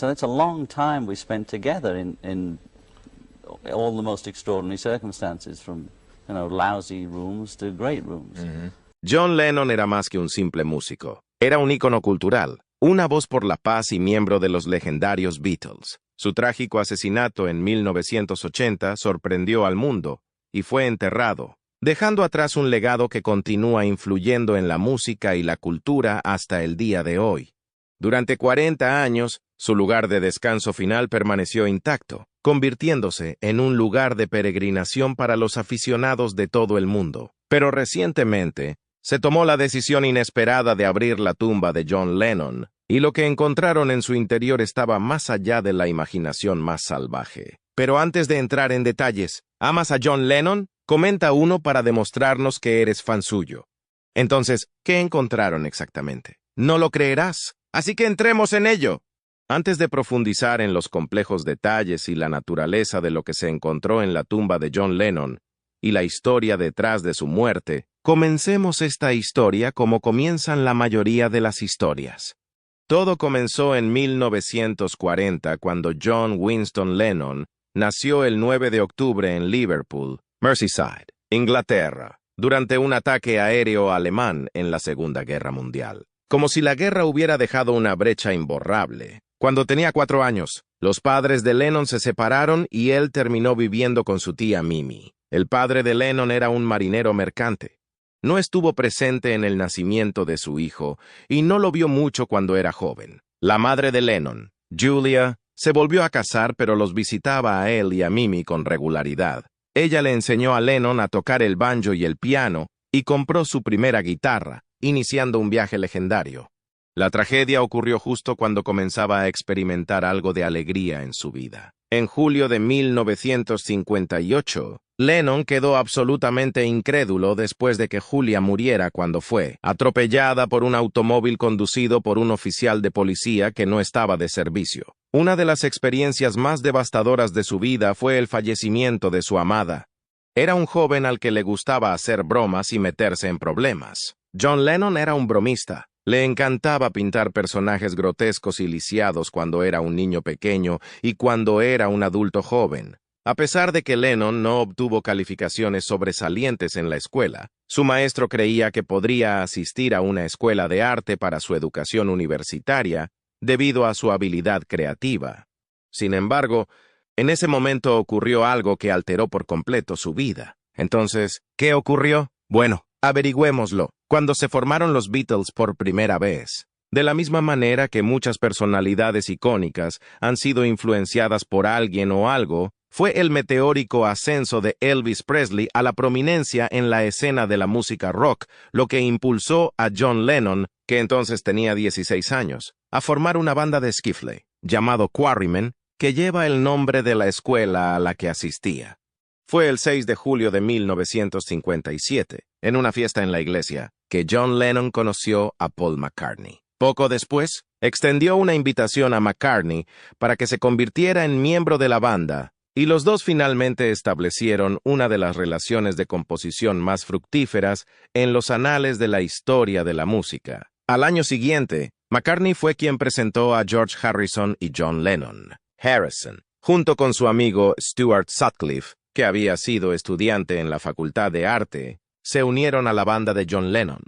So it's a long time we spent together in all the most extraordinary circumstances, from, lousy rooms to great rooms. John Lennon era más que un simple músico. Era un ícono cultural, una voz por la paz y miembro de los legendarios Beatles. Su trágico asesinato en 1980 sorprendió al mundo y fue enterrado, dejando atrás un legado que continúa influyendo en la música y la cultura hasta el día de hoy. Durante 40 años, su lugar de descanso final permaneció intacto, convirtiéndose en un lugar de peregrinación para los aficionados de todo el mundo. Pero recientemente, se tomó la decisión inesperada de abrir la tumba de John Lennon, y lo que encontraron en su interior estaba más allá de la imaginación más salvaje. Pero antes de entrar en detalles, ¿amas a John Lennon? Comenta uno para demostrarnos que eres fan suyo. Entonces, ¿qué encontraron exactamente? No lo creerás, así que entremos en ello. Antes de profundizar en los complejos detalles y la naturaleza de lo que se encontró en la tumba de John Lennon y la historia detrás de su muerte, comencemos esta historia como comienzan la mayoría de las historias. Todo comenzó en 1940 cuando John Winston Lennon nació el 9 de octubre en Liverpool, Merseyside, Inglaterra, durante un ataque aéreo alemán en la Segunda Guerra Mundial. Como si la guerra hubiera dejado una brecha imborrable. Cuando tenía 4 años, los padres de Lennon se separaron y él terminó viviendo con su tía Mimi. El padre de Lennon era un marinero mercante. No estuvo presente en el nacimiento de su hijo y no lo vio mucho cuando era joven. La madre de Lennon, Julia, se volvió a casar, pero los visitaba a él y a Mimi con regularidad. Ella le enseñó a Lennon a tocar el banjo y el piano y compró su primera guitarra, iniciando un viaje legendario. La tragedia ocurrió justo cuando comenzaba a experimentar algo de alegría en su vida. En julio de 1958, Lennon quedó absolutamente incrédulo después de que Julia muriera cuando fue atropellada por un automóvil conducido por un oficial de policía que no estaba de servicio. Una de las experiencias más devastadoras de su vida fue el fallecimiento de su amada. Era un joven al que le gustaba hacer bromas y meterse en problemas. John Lennon era un bromista. Le encantaba pintar personajes grotescos y lisiados cuando era un niño pequeño y cuando era un adulto joven. A pesar de que Lennon no obtuvo calificaciones sobresalientes en la escuela, su maestro creía que podría asistir a una escuela de arte para su educación universitaria debido a su habilidad creativa. Sin embargo, en ese momento ocurrió algo que alteró por completo su vida. Entonces, ¿qué ocurrió? Bueno, averigüémoslo. Cuando se formaron los Beatles por primera vez. De la misma manera que muchas personalidades icónicas han sido influenciadas por alguien o algo, fue el meteórico ascenso de Elvis Presley a la prominencia en la escena de la música rock lo que impulsó a John Lennon, que entonces tenía 16 años, a formar una banda de skiffle, llamado Quarrymen, que lleva el nombre de la escuela a la que asistía. Fue el 6 de julio de 1957, en una fiesta en la iglesia, que John Lennon conoció a Paul McCartney. Poco después, extendió una invitación a McCartney para que se convirtiera en miembro de la banda, y los dos finalmente establecieron una de las relaciones de composición más fructíferas en los anales de la historia de la música. Al año siguiente, McCartney fue quien presentó a George Harrison y John Lennon. Harrison, junto con su amigo Stuart Sutcliffe, que había sido estudiante en la Facultad de Arte, se unieron a la banda de John Lennon.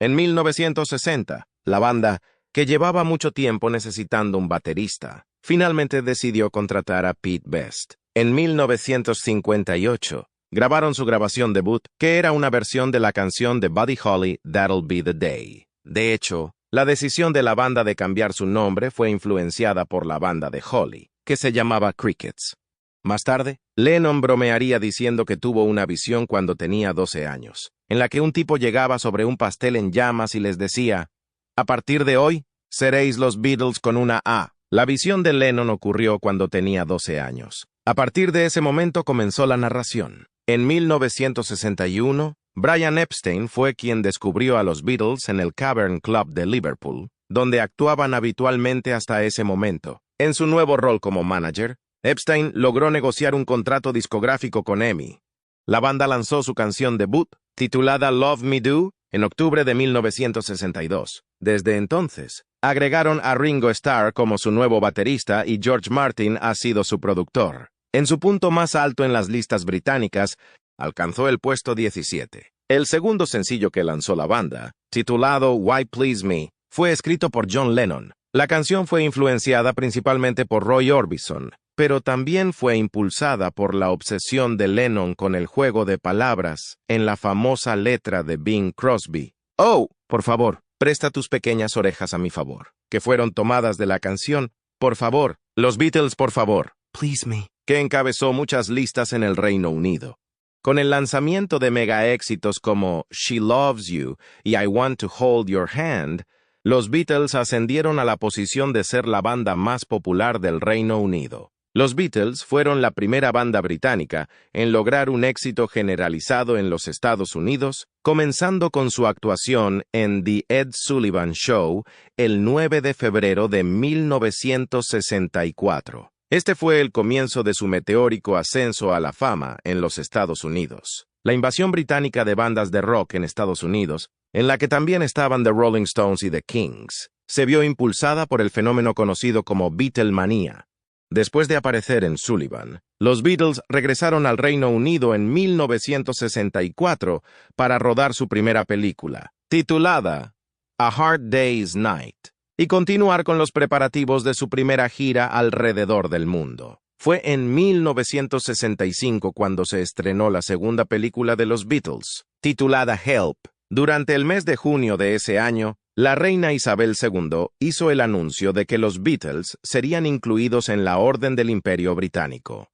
En 1960, la banda, que llevaba mucho tiempo necesitando un baterista, finalmente decidió contratar a Pete Best. En 1958, grabaron su grabación debut, que era una versión de la canción de Buddy Holly, That'll Be the Day. De hecho, la decisión de la banda de cambiar su nombre fue influenciada por la banda de Holly, que se llamaba Crickets. Más tarde, Lennon bromearía diciendo que tuvo una visión cuando tenía 12 años, en la que un tipo llegaba sobre un pastel en llamas y les decía, «A partir de hoy, seréis los Beatles con una A». La visión de Lennon ocurrió cuando tenía 12 años. A partir de ese momento comenzó la narración. En 1961, Brian Epstein fue quien descubrió a los Beatles en el Cavern Club de Liverpool, donde actuaban habitualmente hasta ese momento. En su nuevo rol como manager, Epstein logró negociar un contrato discográfico con EMI. La banda lanzó su canción debut, titulada Love Me Do, en octubre de 1962. Desde entonces, Agregaron a Ringo Starr como su nuevo baterista y George Martin ha sido su productor. En su punto más alto en las listas británicas, alcanzó el puesto 17. El segundo sencillo que lanzó la banda, titulado Why Please Me, fue escrito por John Lennon. La canción fue influenciada principalmente por Roy Orbison, pero también fue impulsada por la obsesión de Lennon con el juego de palabras en la famosa letra de Bing Crosby. Oh, por favor, presta tus pequeñas orejas a mi favor, que fueron tomadas de la canción Por favor, los Beatles, por favor, Please Me, que encabezó muchas listas en el Reino Unido. Con el lanzamiento de mega éxitos como She Loves You y I Want to Hold Your Hand, los Beatles ascendieron a la posición de ser la banda más popular del Reino Unido. Los Beatles fueron la primera banda británica en lograr un éxito generalizado en los Estados Unidos, comenzando con su actuación en The Ed Sullivan Show el 9 de febrero de 1964. Este fue el comienzo de su meteórico ascenso a la fama en los Estados Unidos. La invasión británica de bandas de rock en Estados Unidos, en la que también estaban The Rolling Stones y The Kings, se vio impulsada por el fenómeno conocido como Beatlemanía. Después de aparecer en Sullivan, los Beatles regresaron al Reino Unido en 1964 para rodar su primera película, titulada A Hard Day's Night, y continuar con los preparativos de su primera gira alrededor del mundo. Fue en 1965 cuando se estrenó la segunda película de los Beatles, titulada Help. Durante el mes de junio de ese año, la reina Isabel II hizo el anuncio de que los Beatles serían incluidos en la Orden del Imperio Británico.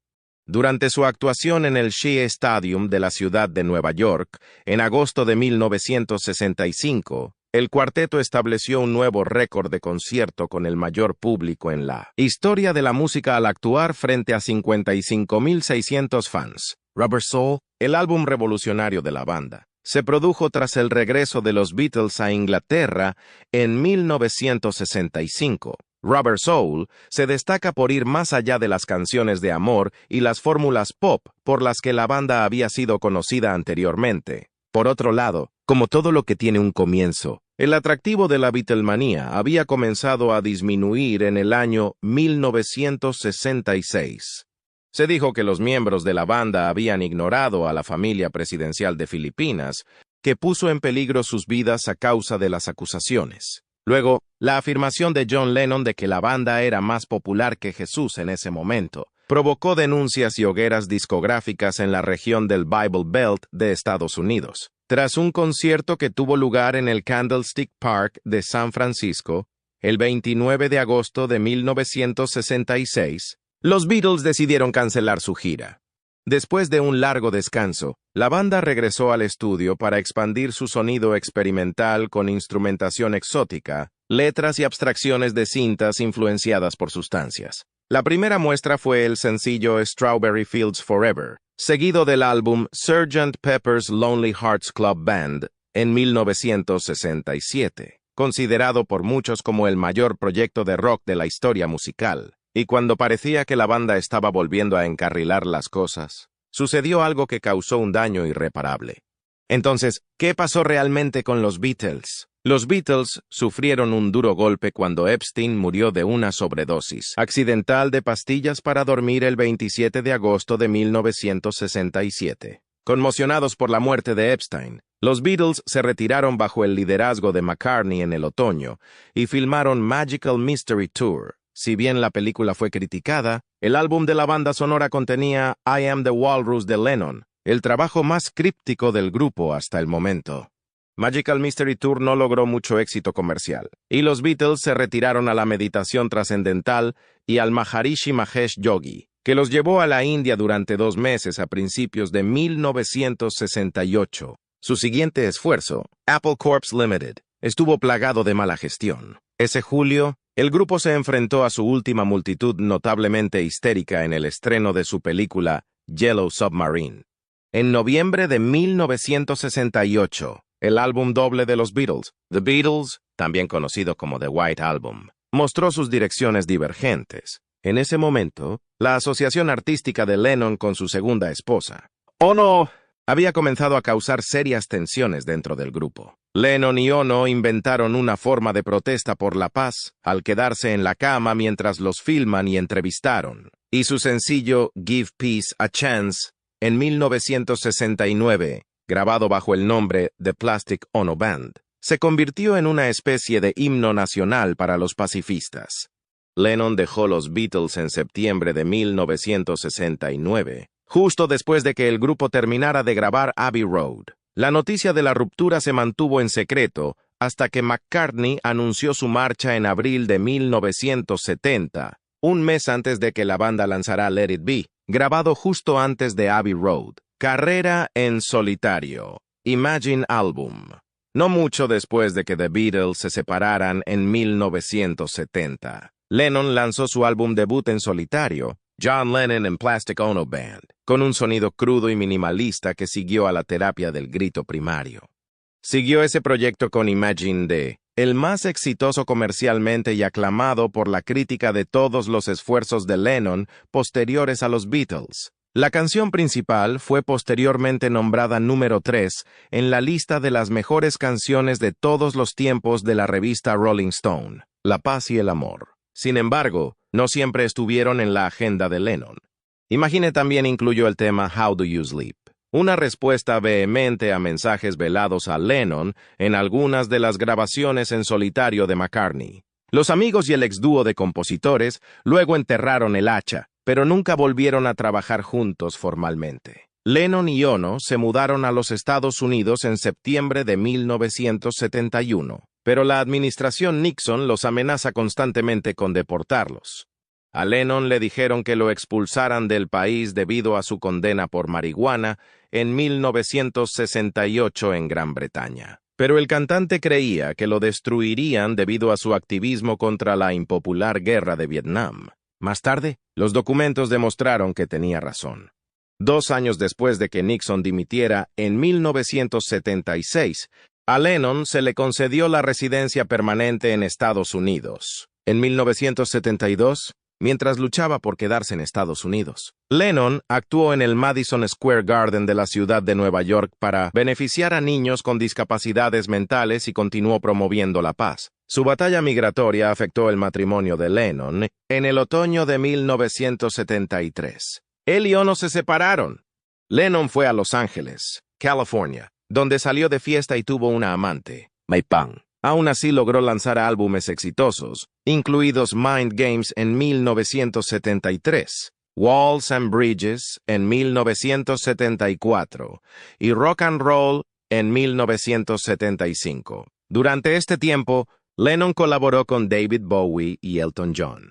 Durante su actuación en el Shea Stadium de la ciudad de Nueva York, en agosto de 1965, el cuarteto estableció un nuevo récord de concierto con el mayor público en la historia de la música al actuar frente a 55.600 fans. Rubber Soul, el álbum revolucionario de la banda, se produjo tras el regreso de los Beatles a Inglaterra en 1965. Rubber Soul se destaca por ir más allá de las canciones de amor y las fórmulas pop por las que la banda había sido conocida anteriormente. Por otro lado, como todo lo que tiene un comienzo, el atractivo de la Beatlemanía había comenzado a disminuir en el año 1966. Se dijo que los miembros de la banda habían ignorado a la familia presidencial de Filipinas, que puso en peligro sus vidas a causa de las acusaciones. Luego, la afirmación de John Lennon de que la banda era más popular que Jesús en ese momento provocó denuncias y hogueras discográficas en la región del Bible Belt de Estados Unidos. Tras un concierto que tuvo lugar en el Candlestick Park de San Francisco, el 29 de agosto de 1966, los Beatles decidieron cancelar su gira. Después de un largo descanso, la banda regresó al estudio para expandir su sonido experimental con instrumentación exótica, letras y abstracciones de cintas influenciadas por sustancias. La primera muestra fue el sencillo Strawberry Fields Forever, seguido del álbum Sgt. Pepper's Lonely Hearts Club Band en 1967, considerado por muchos como el mayor proyecto de rock de la historia musical. Y cuando parecía que la banda estaba volviendo a encarrilar las cosas, sucedió algo que causó un daño irreparable. Entonces, ¿qué pasó realmente con los Beatles? Los Beatles sufrieron un duro golpe cuando Epstein murió de una sobredosis accidental de pastillas para dormir el 27 de agosto de 1967. Conmocionados por la muerte de Epstein, los Beatles se retiraron bajo el liderazgo de McCartney en el otoño y filmaron Magical Mystery Tour. Si bien la película fue criticada, el álbum de la banda sonora contenía I Am the Walrus de Lennon, el trabajo más críptico del grupo hasta el momento. Magical Mystery Tour no logró mucho éxito comercial, y los Beatles se retiraron a la meditación trascendental y al Maharishi Mahesh Yogi, que los llevó a la India durante 2 meses a principios de 1968. Su siguiente esfuerzo, Apple Corps Limited, estuvo plagado de mala gestión. Ese julio, el grupo se enfrentó a su última multitud notablemente histérica en el estreno de su película Yellow Submarine. En noviembre de 1968, el álbum doble de los Beatles, The Beatles, también conocido como The White Album, mostró sus direcciones divergentes. En ese momento, la asociación artística de Lennon con su segunda esposa, había comenzado a causar serias tensiones dentro del grupo. Lennon y Ono inventaron una forma de protesta por la paz al quedarse en la cama mientras los filman y entrevistaron. Y su sencillo Give Peace a Chance, en 1969, grabado bajo el nombre The Plastic Ono Band, se convirtió en una especie de himno nacional para los pacifistas. Lennon dejó los Beatles en septiembre de 1969, justo después de que el grupo terminara de grabar Abbey Road. La noticia de la ruptura se mantuvo en secreto hasta que McCartney anunció su marcha en abril de 1970, un mes antes de que la banda lanzara Let It Be, grabado justo antes de Abbey Road. Carrera en solitario. Imagine Album. No mucho después de que The Beatles se separaran en 1970. Lennon lanzó su álbum debut en solitario, John Lennon and Plastic Ono Band, con un sonido crudo y minimalista que siguió a la terapia del grito primario. Siguió ese proyecto con Imagine D, el más exitoso comercialmente y aclamado por la crítica de todos los esfuerzos de Lennon posteriores a los Beatles. La canción principal fue posteriormente nombrada número 3 en la lista de las mejores canciones de todos los tiempos de la revista Rolling Stone, La paz y el amor. Sin embargo, no siempre estuvieron en la agenda de Lennon. Imagine también incluyó el tema How Do You Sleep, una respuesta vehemente a mensajes velados a Lennon en algunas de las grabaciones en solitario de McCartney. Los amigos y el exdúo de compositores luego enterraron el hacha, pero nunca volvieron a trabajar juntos formalmente. Lennon y Ono se mudaron a los Estados Unidos en septiembre de 1971, pero la administración Nixon los amenaza constantemente con deportarlos. A Lennon le dijeron que lo expulsaran del país debido a su condena por marihuana en 1968 en Gran Bretaña. Pero el cantante creía que lo destruirían debido a su activismo contra la impopular guerra de Vietnam. Más tarde, los documentos demostraron que tenía razón. 2 años después de que Nixon dimitiera, en 1976, a Lennon se le concedió la residencia permanente en Estados Unidos. En 1972, mientras luchaba por quedarse en Estados Unidos, Lennon actuó en el Madison Square Garden de la ciudad de Nueva York para beneficiar a niños con discapacidades mentales y continuó promoviendo la paz. Su batalla migratoria afectó el matrimonio de Lennon en el otoño de 1973. Él y Ono se separaron. Lennon fue a Los Ángeles, California, donde salió de fiesta y tuvo una amante, May Pang. Aún así logró lanzar álbumes exitosos, incluidos Mind Games en 1973, Walls and Bridges en 1974 y Rock and Roll en 1975. Durante este tiempo, Lennon colaboró con David Bowie y Elton John.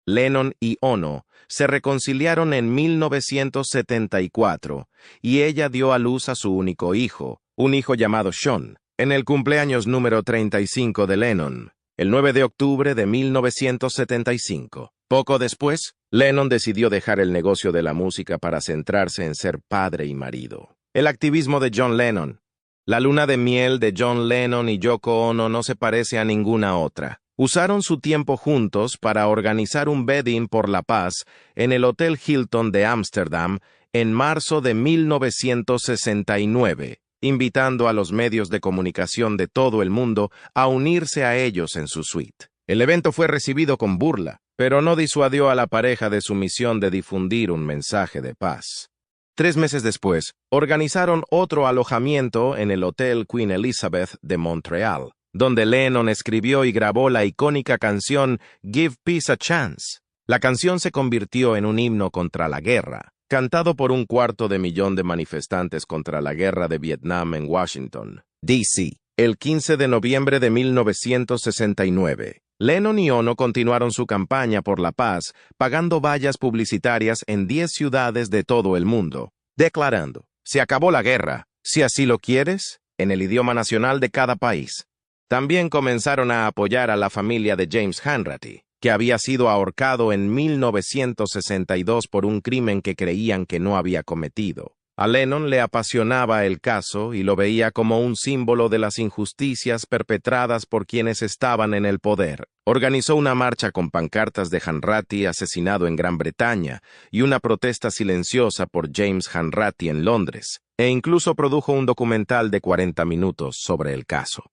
Lennon y Ono se reconciliaron en 1974 y ella dio a luz a su único hijo, un hijo llamado Sean, en el cumpleaños número 35 de Lennon, el 9 de octubre de 1975. Poco después, Lennon decidió dejar el negocio de la música para centrarse en ser padre y marido. El activismo de John Lennon. La luna de miel de John Lennon y Yoko Ono no se parece a ninguna otra. Usaron su tiempo juntos para organizar un wedding por la paz en el Hotel Hilton de Ámsterdam en marzo de 1969, invitando a los medios de comunicación de todo el mundo a unirse a ellos en su suite. El evento fue recibido con burla, pero no disuadió a la pareja de su misión de difundir un mensaje de paz. 3 meses después, organizaron otro alojamiento en el Hotel Queen Elizabeth de Montreal, donde Lennon escribió y grabó la icónica canción Give Peace a Chance. La canción se convirtió en un himno contra la guerra, cantado por 250,000 de manifestantes contra la guerra de Vietnam en Washington, D.C. El 15 de noviembre de 1969, Lennon y Ono continuaron su campaña por la paz, pagando vallas publicitarias en 10 ciudades de todo el mundo, declarando, «Se acabó la guerra, si así lo quieres», en el idioma nacional de cada país. También comenzaron a apoyar a la familia de James Hanratty, que había sido ahorcado en 1962 por un crimen que creían que no había cometido. A Lennon le apasionaba el caso y lo veía como un símbolo de las injusticias perpetradas por quienes estaban en el poder. Organizó una marcha con pancartas de Hanratty asesinado en Gran Bretaña y una protesta silenciosa por James Hanratty en Londres, e incluso produjo un documental de 40 minutos sobre el caso.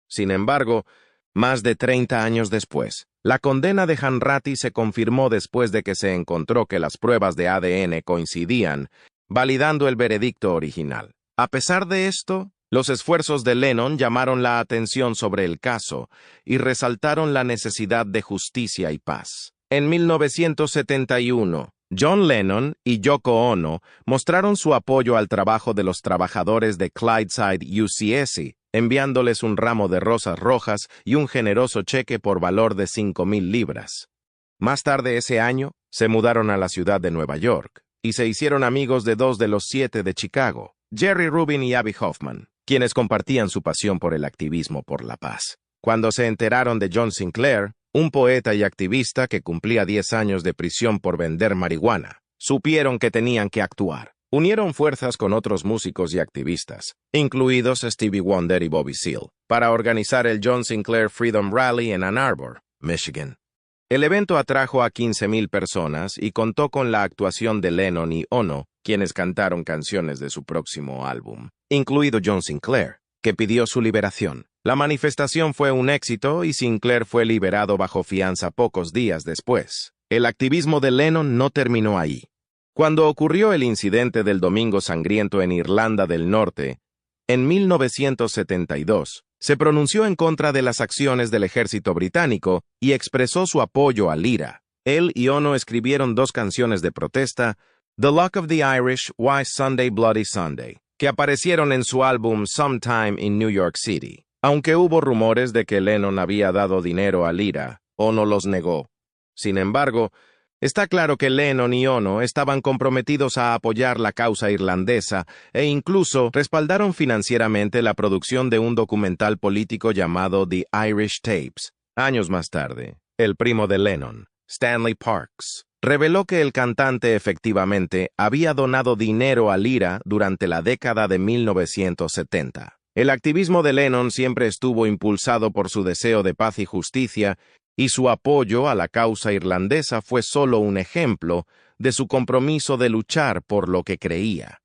Sin embargo, más de 30 años después, la condena de Hanratty se confirmó después de que se encontró que las pruebas de ADN coincidían, validando el veredicto original. A pesar de esto, los esfuerzos de Lennon llamaron la atención sobre el caso y resaltaron la necesidad de justicia y paz. En 1971, John Lennon y Yoko Ono mostraron su apoyo al trabajo de los trabajadores de Clydeside UCS, enviándoles un ramo de rosas rojas y un generoso cheque por valor de 5,000 libras. Más tarde ese año, se mudaron a la ciudad de Nueva York y se hicieron amigos de 2 de los 7 de Chicago, Jerry Rubin y Abbie Hoffman, quienes compartían su pasión por el activismo por la paz. Cuando se enteraron de John Sinclair, un poeta y activista que cumplía 10 años de prisión por vender marihuana, supieron que tenían que actuar. Unieron fuerzas con otros músicos y activistas, incluidos Stevie Wonder y Bobby Seale, para organizar el John Sinclair Freedom Rally en Ann Arbor, Michigan. El evento atrajo a 15,000 personas y contó con la actuación de Lennon y Ono, quienes cantaron canciones de su próximo álbum, incluido John Sinclair, que pidió su liberación. La manifestación fue un éxito y Sinclair fue liberado bajo fianza pocos días después. El activismo de Lennon no terminó ahí. Cuando ocurrió el incidente del Domingo Sangriento en Irlanda del Norte, en 1972, se pronunció en contra de las acciones del ejército británico y expresó su apoyo al IRA. Él y Ono escribieron 2 canciones de protesta, The Luck of the Irish, Why Sunday Bloody Sunday, que aparecieron en su álbum Sometime in New York City. Aunque hubo rumores de que Lennon había dado dinero al IRA, Ono los negó. Sin embargo, está claro que Lennon y Ono estaban comprometidos a apoyar la causa irlandesa e incluso respaldaron financieramente la producción de un documental político llamado The Irish Tapes. Años más tarde, el primo de Lennon, Stanley Parks, reveló que el cantante efectivamente había donado dinero al IRA durante la década de 1970. El activismo de Lennon siempre estuvo impulsado por su deseo de paz y justicia, y su apoyo a la causa irlandesa fue solo un ejemplo de su compromiso de luchar por lo que creía.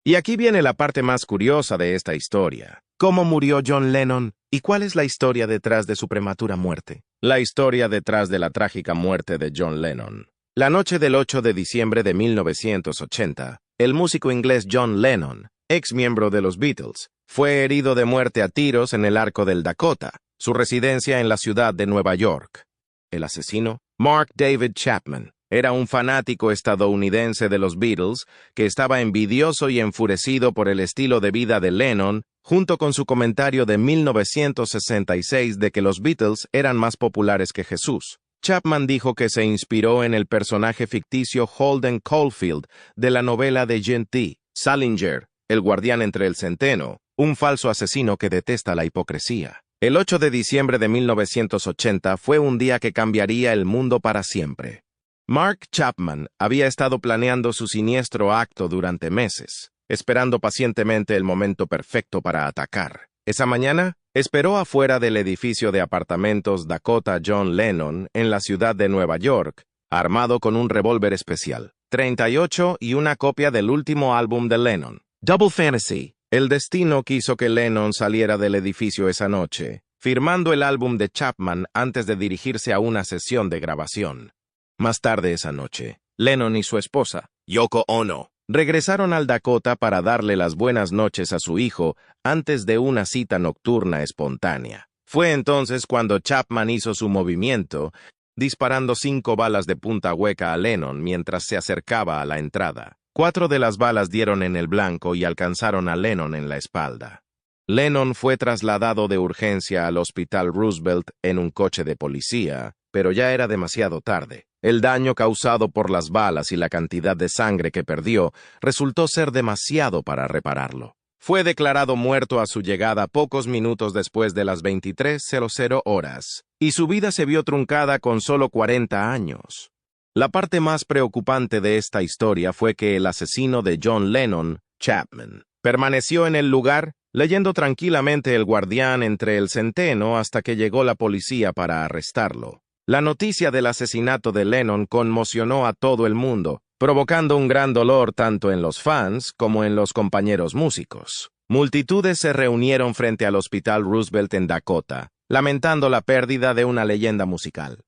Y aquí viene la parte más curiosa de esta historia. ¿Cómo murió John Lennon? ¿Y cuál es la historia detrás de su prematura muerte? La historia detrás de la trágica muerte de John Lennon. La noche del 8 de diciembre de 1980, el músico inglés John Lennon, ex miembro de los Beatles, fue herido de muerte a tiros en el Arco del Dakota, su residencia en la ciudad de Nueva York. El asesino, Mark David Chapman, era un fanático estadounidense de los Beatles que estaba envidioso y enfurecido por el estilo de vida de Lennon, junto con su comentario de 1966 de que los Beatles eran más populares que Jesús. Chapman dijo que se inspiró en el personaje ficticio Holden Caulfield de la novela de Jean T. Salinger, el guardián entre el centeno, un falso asesino que detesta la hipocresía. El 8 de diciembre de 1980 fue un día que cambiaría el mundo para siempre. Mark Chapman había estado planeando su siniestro acto durante meses, esperando pacientemente el momento perfecto para atacar. Esa mañana, esperó afuera del edificio de apartamentos Dakota John Lennon en la ciudad de Nueva York, armado con un revólver especial, 38 y una copia del último álbum de Lennon, Double Fantasy. El destino quiso que Lennon saliera del edificio esa noche, firmando el álbum de Chapman antes de dirigirse a una sesión de grabación. Más tarde esa noche, Lennon y su esposa, Yoko Ono, regresaron al Dakota para darle las buenas noches a su hijo antes de una cita nocturna espontánea. Fue entonces cuando Chapman hizo su movimiento, disparando 5 balas de punta hueca a Lennon mientras se acercaba a la entrada. 4 de las balas dieron en el blanco y alcanzaron a Lennon en la espalda. Lennon fue trasladado de urgencia al Hospital Roosevelt en un coche de policía, pero ya era demasiado tarde. El daño causado por las balas y la cantidad de sangre que perdió resultó ser demasiado para repararlo. Fue declarado muerto a su llegada pocos minutos después de las 23:00 horas, y su vida se vio truncada con solo 40 años. La parte más preocupante de esta historia fue que el asesino de John Lennon, Chapman. Permaneció en el lugar, leyendo tranquilamente El Guardián entre el centeno hasta que llegó la policía para arrestarlo. La noticia del asesinato de Lennon conmocionó a todo el mundo, provocando un gran dolor tanto en los fans como en los compañeros músicos. Multitudes se reunieron frente al Hospital Roosevelt en Dakota, lamentando la pérdida de una leyenda musical.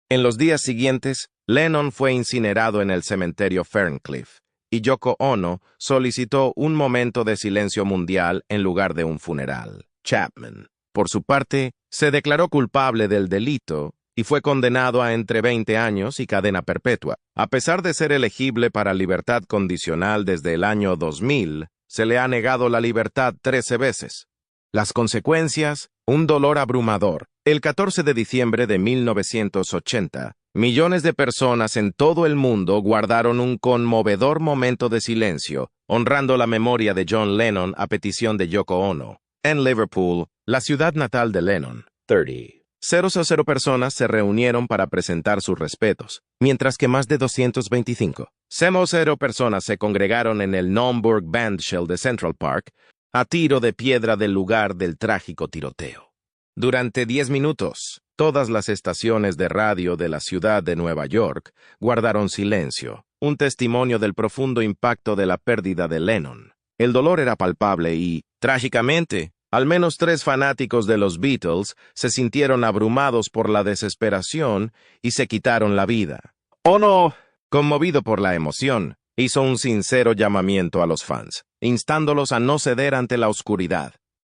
En los días siguientes, Lennon fue incinerado en el cementerio Ferncliff, y Yoko Ono solicitó un momento de silencio mundial en lugar de un funeral. Chapman, por su parte, se declaró culpable del delito y fue condenado a entre 20 años y cadena perpetua. A pesar de ser elegible para libertad condicional desde el año 2000, se le ha negado la libertad 13 veces. Las consecuencias, un dolor abrumador. El 14 de diciembre de 1980, millones de personas en todo el mundo guardaron un conmovedor momento de silencio, honrando la memoria de John Lennon a petición de Yoko Ono. En Liverpool, la ciudad natal de Lennon, 0 personas se reunieron para presentar sus respetos, mientras que más de 225 personas se congregaron en el Naumburg Bandshell de Central Park, a tiro de piedra del lugar del trágico tiroteo. Durante 10 minutos, todas las estaciones de radio de la ciudad de Nueva York guardaron silencio, un testimonio del profundo impacto de la pérdida de Lennon. El dolor era palpable y, trágicamente, al menos 3 fanáticos de los Beatles se sintieron abrumados por la desesperación y se quitaron la vida. Ono, conmovido por la emoción, hizo un sincero llamamiento a los fans, instándolos a no ceder ante la oscuridad.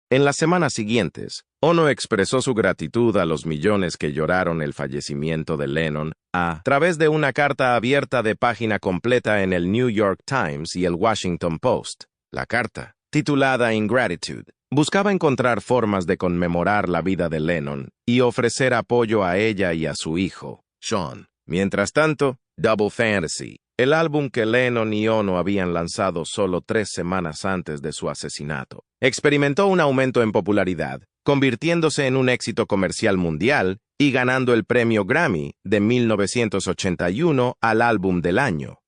En las semanas siguientes, Ono expresó su gratitud a los millones que lloraron el fallecimiento de Lennon a través de una carta abierta de página completa en el New York Times y el Washington Post. La carta, titulada Ingratitude, buscaba encontrar formas de conmemorar la vida de Lennon y ofrecer apoyo a ella y a su hijo, Sean. Mientras tanto, Double Fantasy, el álbum que Lennon y Ono habían lanzado solo 3 semanas antes de su asesinato, experimentó un aumento en popularidad, convirtiéndose en un éxito comercial mundial y ganando el premio Grammy de 1981 al álbum del año.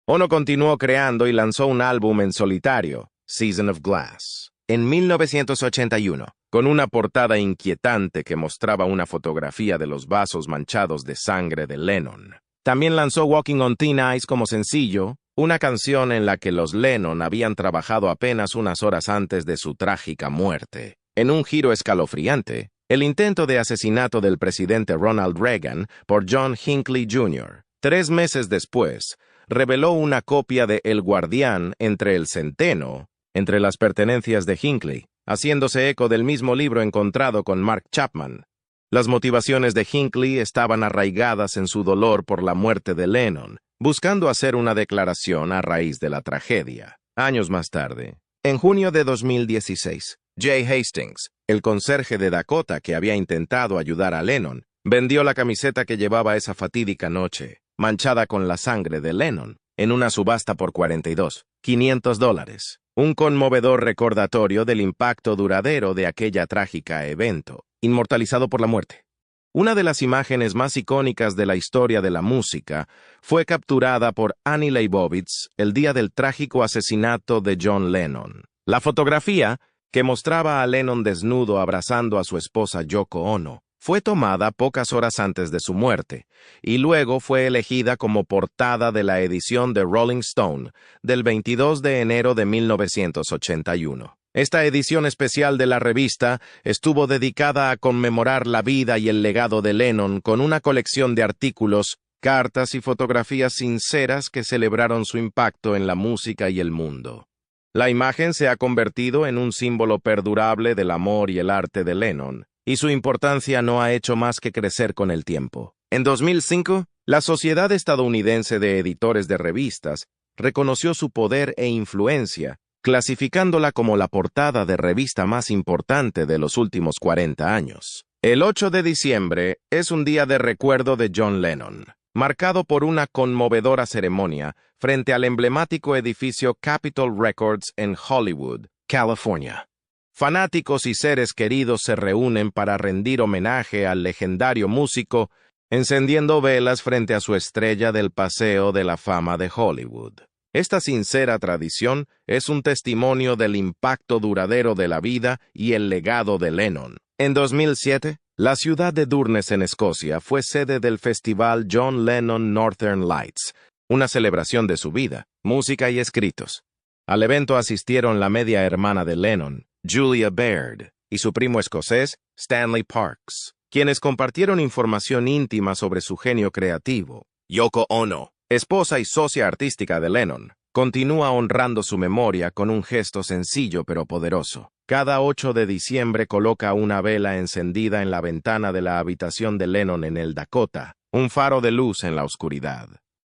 Ono continuó creando y lanzó un álbum en solitario, Season of Glass, en 1981, con una portada inquietante que mostraba una fotografía de los vasos manchados de sangre de Lennon. También lanzó Walking on Thin Ice como sencillo, una canción en la que los Lennon habían trabajado apenas unas horas antes de su trágica muerte. En un giro escalofriante, el intento de asesinato del presidente Ronald Reagan por John Hinckley Jr., 3 meses después, reveló una copia de El Guardián entre el centeno, entre las pertenencias de Hinckley, haciéndose eco del mismo libro encontrado con Mark Chapman. Las motivaciones de Hinckley estaban arraigadas en su dolor por la muerte de Lennon, buscando hacer una declaración a raíz de la tragedia. Años más tarde, en junio de 2016, Jay Hastings, el conserje de Dakota que había intentado ayudar a Lennon, vendió la camiseta que llevaba esa fatídica noche, manchada con la sangre de Lennon, en una subasta por $42,500, un conmovedor recordatorio del impacto duradero de aquella trágica evento, inmortalizado por la muerte. Una de las imágenes más icónicas de la historia de la música fue capturada por Annie Leibovitz el día del trágico asesinato de John Lennon. La fotografía, que mostraba a Lennon desnudo abrazando a su esposa Yoko Ono, fue tomada pocas horas antes de su muerte, y luego fue elegida como portada de la edición de Rolling Stone del 22 de enero de 1981. Esta edición especial de la revista estuvo dedicada a conmemorar la vida y el legado de Lennon con una colección de artículos, cartas y fotografías sinceras que celebraron su impacto en la música y el mundo. La imagen se ha convertido en un símbolo perdurable del amor y el arte de Lennon, y su importancia no ha hecho más que crecer con el tiempo. En 2005, la Sociedad Estadounidense de Editores de Revistas reconoció su poder e influencia, clasificándola como la portada de revista más importante de los últimos 40 años. El 8 de diciembre es un día de recuerdo de John Lennon, marcado por una conmovedora ceremonia frente al emblemático edificio Capitol Records en Hollywood, California. Fanáticos y seres queridos se reúnen para rendir homenaje al legendario músico, encendiendo velas frente a su estrella del Paseo de la Fama de Hollywood. Esta sincera tradición es un testimonio del impacto duradero de la vida y el legado de Lennon. En 2007, la ciudad de Durnes en Escocia fue sede del festival John Lennon Northern Lights, una celebración de su vida, música y escritos. Al evento asistieron la media hermana de Lennon, Julia Baird, y su primo escocés, Stanley Parks, quienes compartieron información íntima sobre su genio creativo. Yoko Ono, esposa y socia artística de Lennon, continúa honrando su memoria con un gesto sencillo pero poderoso. Cada 8 de diciembre coloca una vela encendida en la ventana de la habitación de Lennon en el Dakota, un faro de luz en la oscuridad.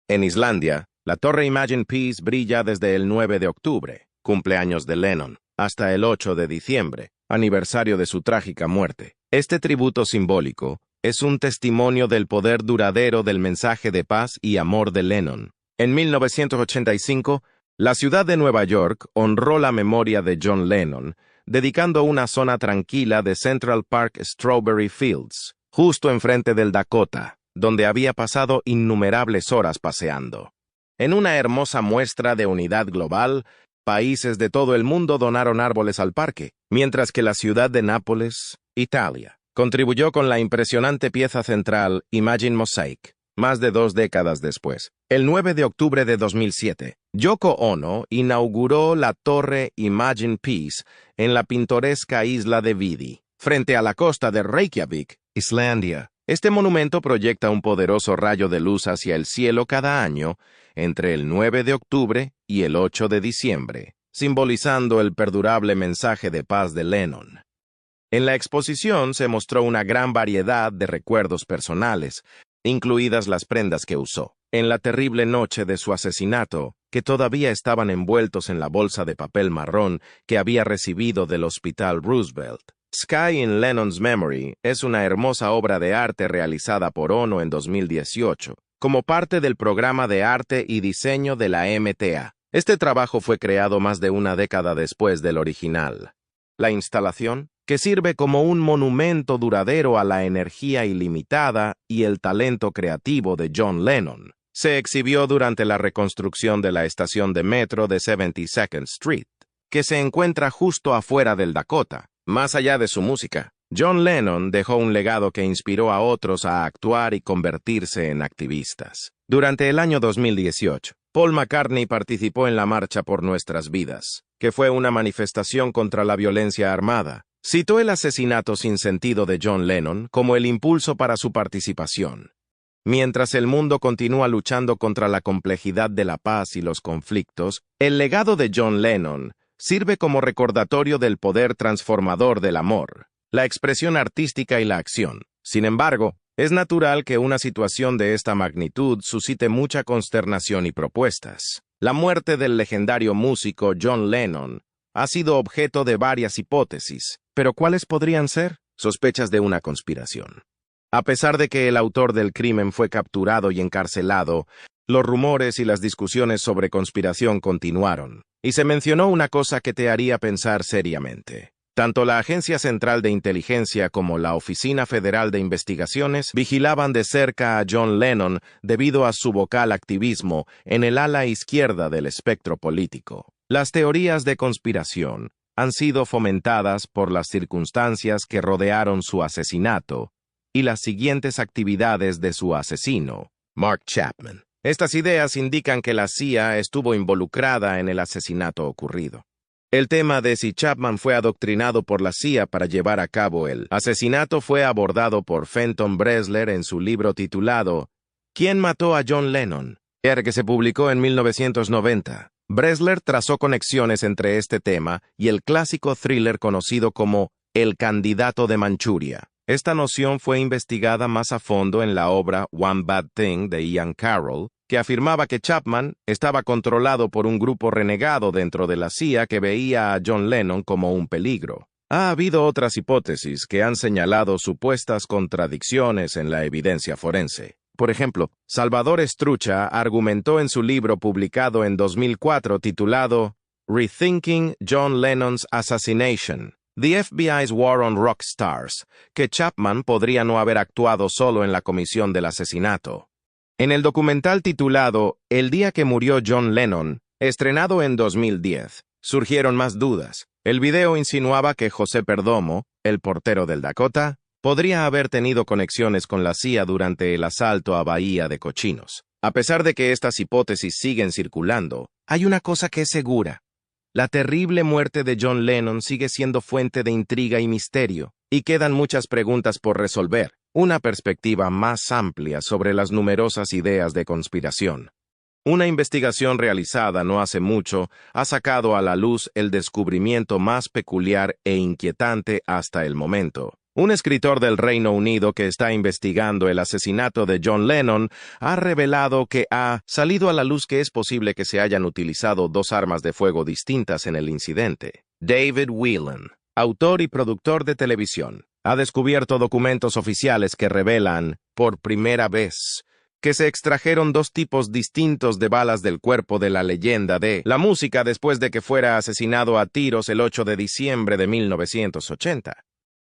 En Islandia, la torre Imagine Peace brilla desde el 9 de octubre, cumpleaños de Lennon, hasta el 8 de diciembre, aniversario de su trágica muerte. Este tributo simbólico es un testimonio del poder duradero del mensaje de paz y amor de Lennon. En 1985, la ciudad de Nueva York honró la memoria de John Lennon, dedicando una zona tranquila de Central Park Strawberry Fields, justo enfrente del Dakota, donde había pasado innumerables horas paseando. En una hermosa muestra de unidad global, países de todo el mundo donaron árboles al parque, mientras que la ciudad de Nápoles, Italia, contribuyó con la impresionante pieza central Imagine Mosaic, más de 2 décadas después. El 9 de octubre de 2007, Yoko Ono inauguró la torre Imagine Peace en la pintoresca isla de Vidi, frente a la costa de Reykjavik, Islandia. Este monumento proyecta un poderoso rayo de luz hacia el cielo cada año entre el 9 de octubre y el 8 de diciembre, simbolizando el perdurable mensaje de paz de Lennon. En la exposición se mostró una gran variedad de recuerdos personales, incluidas las prendas que usó. En la terrible noche de su asesinato, que todavía estaban envueltos en la bolsa de papel marrón que había recibido del Hospital Roosevelt. Sky in Lennon's Memory es una hermosa obra de arte realizada por Ono en 2018, como parte del programa de arte y diseño de la MTA. Este trabajo fue creado más de una década después del original. La instalación, que sirve como un monumento duradero a la energía ilimitada y el talento creativo de John Lennon, se exhibió durante la reconstrucción de la estación de metro de 72nd Street, que se encuentra justo afuera del Dakota. Más allá de su música, John Lennon dejó un legado que inspiró a otros a actuar y convertirse en activistas. Durante el año 2018, Paul McCartney participó en la Marcha por Nuestras Vidas, que fue una manifestación contra la violencia armada. Citó el asesinato sin sentido de John Lennon como el impulso para su participación. Mientras el mundo continúa luchando contra la complejidad de la paz y los conflictos, el legado de John Lennon sirve como recordatorio del poder transformador del amor, la expresión artística y la acción. Sin embargo, es natural que una situación de esta magnitud suscite mucha consternación y propuestas. La muerte del legendario músico John Lennon ha sido objeto de varias hipótesis, pero ¿cuáles podrían ser? Sospechas de una conspiración. A pesar de que el autor del crimen fue capturado y encarcelado, los rumores y las discusiones sobre conspiración continuaron, y se mencionó una cosa que te haría pensar seriamente. Tanto la Agencia Central de Inteligencia como la Oficina Federal de Investigaciones vigilaban de cerca a John Lennon debido a su vocal activismo en el ala izquierda del espectro político. Las teorías de conspiración han sido fomentadas por las circunstancias que rodearon su asesinato y las siguientes actividades de su asesino, Mark Chapman. Estas ideas indican que la CIA estuvo involucrada en el asesinato ocurrido. El tema de si Chapman fue adoctrinado por la CIA para llevar a cabo el asesinato fue abordado por Fenton Bresler en su libro titulado ¿Quién mató a John Lennon?, que se publicó en 1990. Bresler trazó conexiones entre este tema y el clásico thriller conocido como El candidato de Manchuria. Esta noción fue investigada más a fondo en la obra One Bad Thing de Ian Carroll, que afirmaba que Chapman estaba controlado por un grupo renegado dentro de la CIA que veía a John Lennon como un peligro. Ha habido otras hipótesis que han señalado supuestas contradicciones en la evidencia forense. Por ejemplo, Salvador Estrucha argumentó en su libro publicado en 2004 titulado Rethinking John Lennon's Assassination, The FBI's War on Rock Stars, que Chapman podría no haber actuado solo en la comisión del asesinato. En el documental titulado El día que murió John Lennon, estrenado en 2010, surgieron más dudas. El video insinuaba que José Perdomo, el portero del Dakota, podría haber tenido conexiones con la CIA durante el asalto a Bahía de Cochinos. A pesar de que estas hipótesis siguen circulando, hay una cosa que es segura. La terrible muerte de John Lennon sigue siendo fuente de intriga y misterio, y quedan muchas preguntas por resolver, una perspectiva más amplia sobre las numerosas ideas de conspiración. Una investigación realizada no hace mucho ha sacado a la luz el descubrimiento más peculiar e inquietante hasta el momento. Un escritor del Reino Unido que está investigando el asesinato de John Lennon ha revelado que ha salido a la luz que es posible que se hayan utilizado dos armas de fuego distintas en el incidente. David Whelan, autor y productor de televisión, ha descubierto documentos oficiales que revelan, por primera vez, que se extrajeron dos tipos distintos de balas del cuerpo de la leyenda de la música después de que fuera asesinado a tiros el 8 de diciembre de 1980.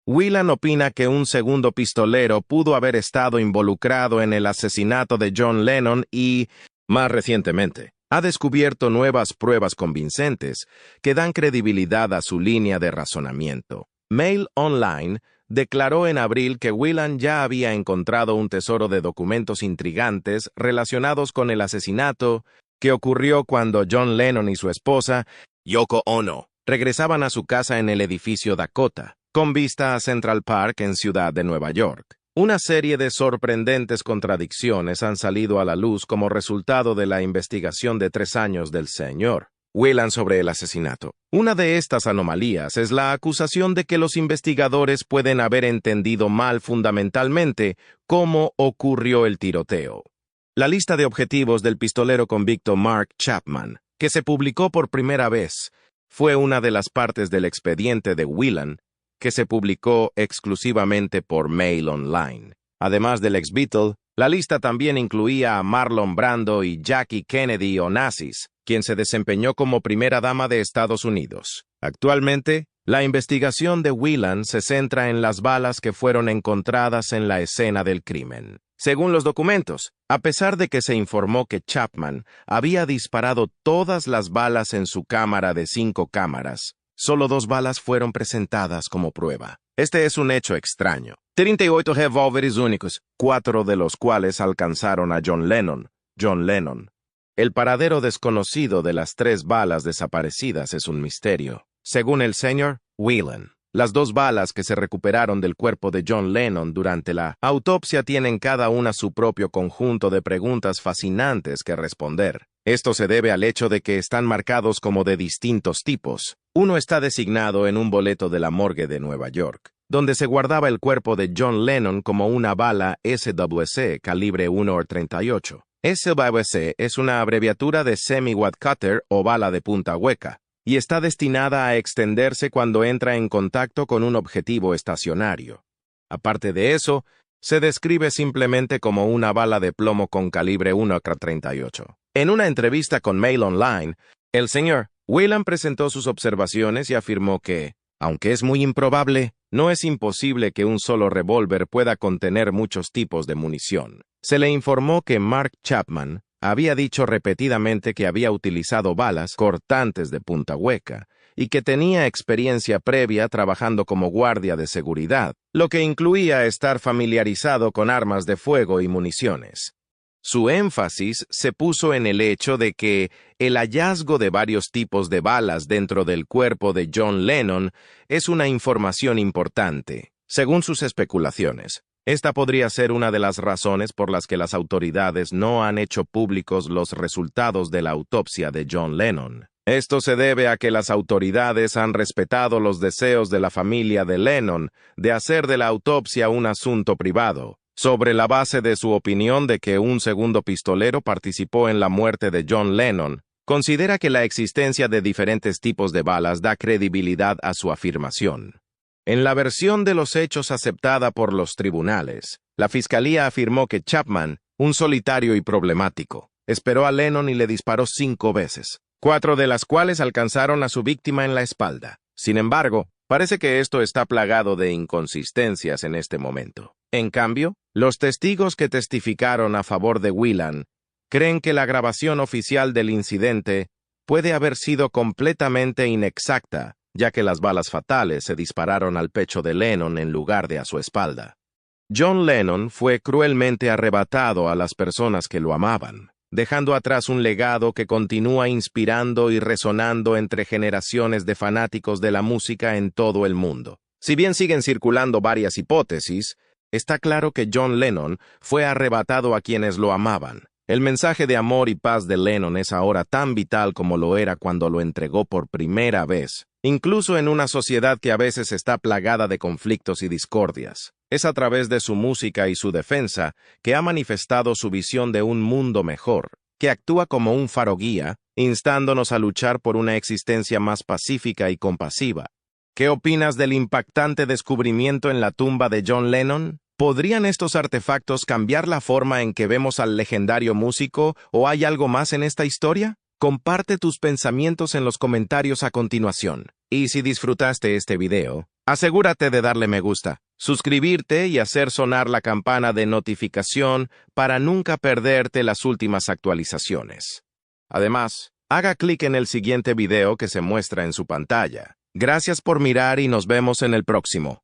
Whelan opina que un segundo pistolero pudo haber estado involucrado en el asesinato de John Lennon y, más recientemente, ha descubierto nuevas pruebas convincentes que dan credibilidad a su línea de razonamiento. Mail Online declaró en abril que Whelan ya había encontrado un tesoro de documentos intrigantes relacionados con el asesinato que ocurrió cuando John Lennon y su esposa, Yoko Ono, regresaban a su casa en el edificio Dakota, con vista a Central Park en Ciudad de Nueva York. Una serie de sorprendentes contradicciones han salido a la luz como resultado de la investigación de 3 años del señor Whelan sobre el asesinato. Una de estas anomalías es la acusación de que los investigadores pueden haber entendido mal fundamentalmente cómo ocurrió el tiroteo. La lista de objetivos del pistolero convicto Mark Chapman, que se publicó por primera vez, fue una de las partes del expediente de Whelan, que se publicó exclusivamente por Mail Online. Además del ex-Beatle, la lista también incluía a Marlon Brando y Jackie Kennedy Onassis, quien se desempeñó como primera dama de Estados Unidos. Actualmente, la investigación de Whelan se centra en las balas que fueron encontradas en la escena del crimen. Según los documentos, a pesar de que se informó que Chapman había disparado todas las balas en su cámara de 5 cámaras, solo 2 balas fueron presentadas como prueba. Este es un hecho extraño. 38 revólveres únicos, 4 de los cuales alcanzaron a John Lennon. El paradero desconocido de las 3 balas desaparecidas es un misterio. Según el señor Whelan, las 2 balas que se recuperaron del cuerpo de John Lennon durante la autopsia tienen cada una su propio conjunto de preguntas fascinantes que responder. Esto se debe al hecho de que están marcados como de distintos tipos. Uno está designado en un boleto de la morgue de Nueva York, donde se guardaba el cuerpo de John Lennon como una bala SWC calibre 1.38. SWC es una abreviatura de Semi-Wad Cutter o bala de punta hueca, y está destinada a extenderse cuando entra en contacto con un objetivo estacionario. Aparte de eso, se describe simplemente como una bala de plomo con calibre 1.38. En una entrevista con Mail Online, el señor Whelan presentó sus observaciones y afirmó que, aunque es muy improbable, no es imposible que un solo revólver pueda contener muchos tipos de munición. Se le informó que Mark Chapman había dicho repetidamente que había utilizado balas cortantes de punta hueca y que tenía experiencia previa trabajando como guardia de seguridad, lo que incluía estar familiarizado con armas de fuego y municiones. Su énfasis se puso en el hecho de que el hallazgo de varios tipos de balas dentro del cuerpo de John Lennon es una información importante. Según sus especulaciones, esta podría ser una de las razones por las que las autoridades no han hecho públicos los resultados de la autopsia de John Lennon. Esto se debe a que las autoridades han respetado los deseos de la familia de Lennon de hacer de la autopsia un asunto privado, sobre la base de su opinión de que un segundo pistolero participó en la muerte de John Lennon. Considera que la existencia de diferentes tipos de balas da credibilidad a su afirmación. En la versión de los hechos aceptada por los tribunales, la fiscalía afirmó que Chapman, un solitario y problemático, esperó a Lennon y le disparó 5 veces, 4 de las cuales alcanzaron a su víctima en la espalda. Sin embargo, parece que esto está plagado de inconsistencias en este momento. En cambio, Los testigos que testificaron a favor de Whelan creen que la grabación oficial del incidente puede haber sido completamente inexacta, ya que las balas fatales se dispararon al pecho de Lennon en lugar de a su espalda. John Lennon fue cruelmente arrebatado a las personas que lo amaban, dejando atrás un legado que continúa inspirando y resonando entre generaciones de fanáticos de la música en todo el mundo. Si bien siguen circulando varias hipótesis, está claro que John Lennon fue arrebatado a quienes lo amaban. El mensaje de amor y paz de Lennon es ahora tan vital como lo era cuando lo entregó por primera vez, incluso en una sociedad que a veces está plagada de conflictos y discordias. Es a través de su música y su defensa que ha manifestado su visión de un mundo mejor, que actúa como un faro guía, instándonos a luchar por una existencia más pacífica y compasiva. ¿Qué opinas del impactante descubrimiento en la tumba de John Lennon? ¿Podrían estos artefactos cambiar la forma en que vemos al legendario músico o hay algo más en esta historia? Comparte tus pensamientos en los comentarios a continuación. Y si disfrutaste este video, asegúrate de darle me gusta, suscribirte y hacer sonar la campana de notificación para nunca perderte las últimas actualizaciones. Además, haga clic en el siguiente video que se muestra en su pantalla. Gracias por mirar y nos vemos en el próximo.